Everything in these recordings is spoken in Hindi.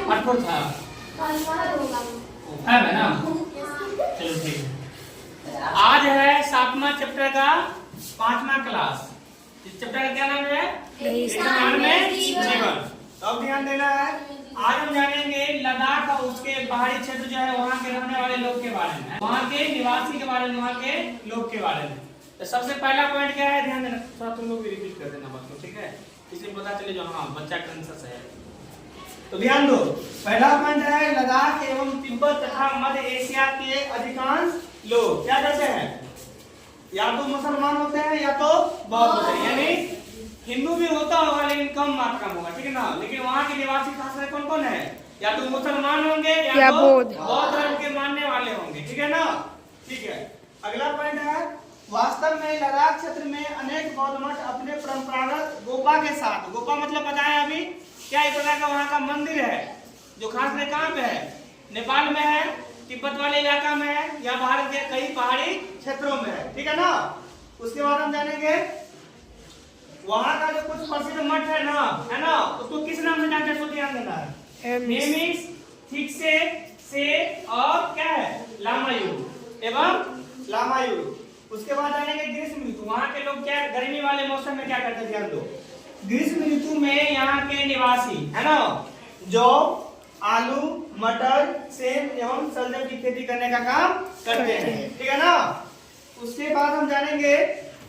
8 था, 5 है ना। चलो ठीक है। आज है 7वां चैप्टर का 5वां क्लास। इस चैप्टर का क्या नाम है? जीवन। तो अब ध्यान देना है, आज हम जानेंगे लद्दाख और उसके पहाड़ी क्षेत्र जो है वहाँ के रहने वाले लोग के बारे में, वहाँ के निवासी के बारे में, वहाँ के लोग के बारे में। तो सबसे पहला पॉइंट क्या है, ध्यान देना, थोड़ा तुम लोग भी रिपीट कर देना बात को, ठीक है, इससे पता चले जो हाँ बच्चा कौन-सा है। तो ध्यान दो, पहला पॉइंट है लद्दाख एवं तिब्बत तथा मध्य एशिया के अधिकांश लोग क्या करते हैं, या तो मुसलमान होते हैं या तो बौद्ध होते हैं, यानी हिंदू भी होता होगा लेकिन कम मात्रा में होगा, ठीक है ना। लेकिन वहाँ के निवासी खास कौन कौन है, या तो मुसलमान होंगे या तो बौद्ध धर्म के मानने वाले होंगे, ठीक है ना। ठीक है, अगला पॉइंट है, वास्तव में लद्दाख क्षेत्र में अनेक बौद्ध मठ अपने परंपरागत गोपा के साथ, गोपा मतलब बताया अभी क्या, एक प्रकार का वहाँ का मंदिर है जो खास में कहाँ पे है, नेपाल में है, तिब्बत वाले इलाका में है, या भारत के कई पहाड़ी क्षेत्रों में है, ठीक है ना। उसके बाद हम जानेंगे वहाँ का जो कुछ प्रसिद्ध मठ है ना, उसको किस नाम से जानते हैं, ध्यान देना है। नेमिस, थिक्से, से और क्या है, लामायुर एवं लामायुर। उसके बाद जानेंगे ग्रीष्म ऋतु, वहाँ के लोग क्या गर्मी वाले मौसम में क्या करते हैं, ध्यान दो। ग्रीष्म ऋतु में यहाँ के निवासी है ना जो आलू, मटर, सेब एवं शलजम की खेती करने का काम करते हैं, ठीक है ना। उसके बाद हम जानेंगे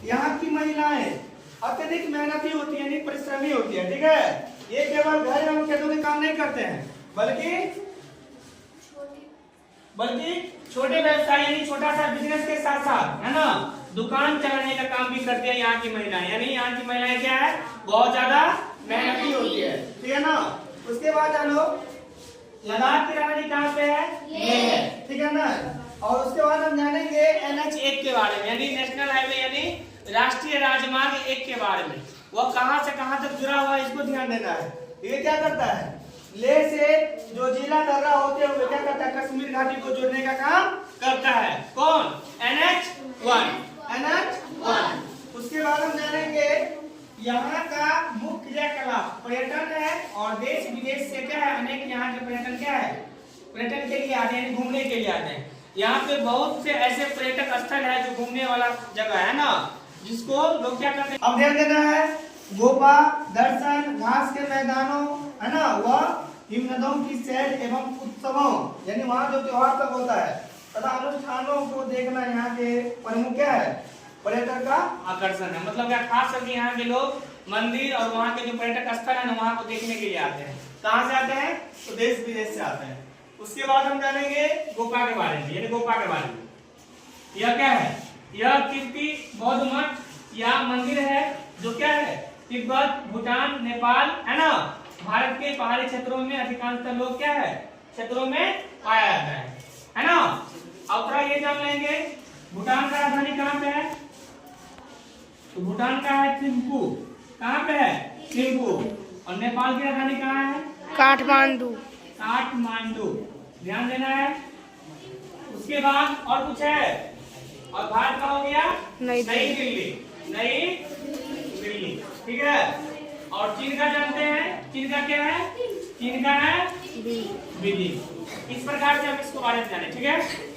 यहाँ की महिलाएं अत्यधिक मेहनती होती है, यानी परिश्रमी होती है, ठीक है। ये केवल घर एवं खेतों के काम नहीं करते हैं, बल्कि छोटे व्यवसाय यानी छोटा सा बिजनेस के साथ साथ है ना दुकान चलाने का काम भी करती है यहाँ की महिलाएं, यानी यहाँ की महिलाएं क्या है, बहुत ज्यादा मेहनती होती है, ठीक है ना। उसके बाद जानो लद्दाख की राजधानी कहाँ पे है, लेह है, ठीक है ना। और उसके बाद हम जानेंगे NH1 के बारे में, यानी नेशनल हाईवे यानी राष्ट्रीय राजमार्ग 1 के बारे में, वह कहां से कहां तक जुड़ा हुआ है, इसको ध्यान देना है। ये क्या करता है, लेह से जो जिला दर्रा होते हैं वो क्या करता है, कश्मीर घाटी को जोड़ने का काम करता है, कौन, NH1। उसके बाद हम जानेंगे यहाँ का मुख्य क्रियाकलाप पर्यटन है, और देश विदेश से क्या है, अनेक यहाँ के पर्यटन क्या है, पर्यटन के लिए आते हैं, घूमने के लिए आते हैं। यहाँ पे बहुत से ऐसे पर्यटक स्थल है जो घूमने वाला जगह है ना, जिसको लोग क्या करते हैं, अब ध्यान देना है, गोपा दर्शन, घास के मैदानों है ना, वह हिमनदों की सैर एवं उत्सवों यानी वहाँ जो त्योहार तक होता है तथा अनुष्ठानों को देखना यहाँ के प्रमुख क्या है, पर्यटक का आकर्षण है। मतलब क्या, खास करके यहाँ के लोग मंदिर और वहाँ के जो पर्यटक स्थल है ना वहाँ को देखने के लिए आते हैं। कहाँ से आते हैं, तो देश विदेश से आते हैं। उसके बाद हम जानेंगे गोपा के बारे में, यानी गोपा के बारे में, यह क्या है, यह कीर्ति बौद्ध मठ या मंदिर है जो क्या है, तिब्बत, भूटान, नेपाल है ना, भारत के पहाड़ी क्षेत्रों में अधिकांशतः लोग क्या है, क्षेत्रों में पाया जाता है ना। अब थोड़ा ये जान लेंगे भूटान का राजधानी कहाँ पे है, तो भूटान का है थिम्पू, कहाँ पे है, थिम्पू। और नेपाल की राजधानी कहाँ है, काठमांडू। ध्यान देना है। उसके बाद और कुछ है, और भारत का हो गया नई दिल्ली, ठीक है। और चीन का जानते हैं, चीन का क्या है, चीन का है बीजिंग। इस प्रकार से हम इसको बारे में जाने, ठीक है।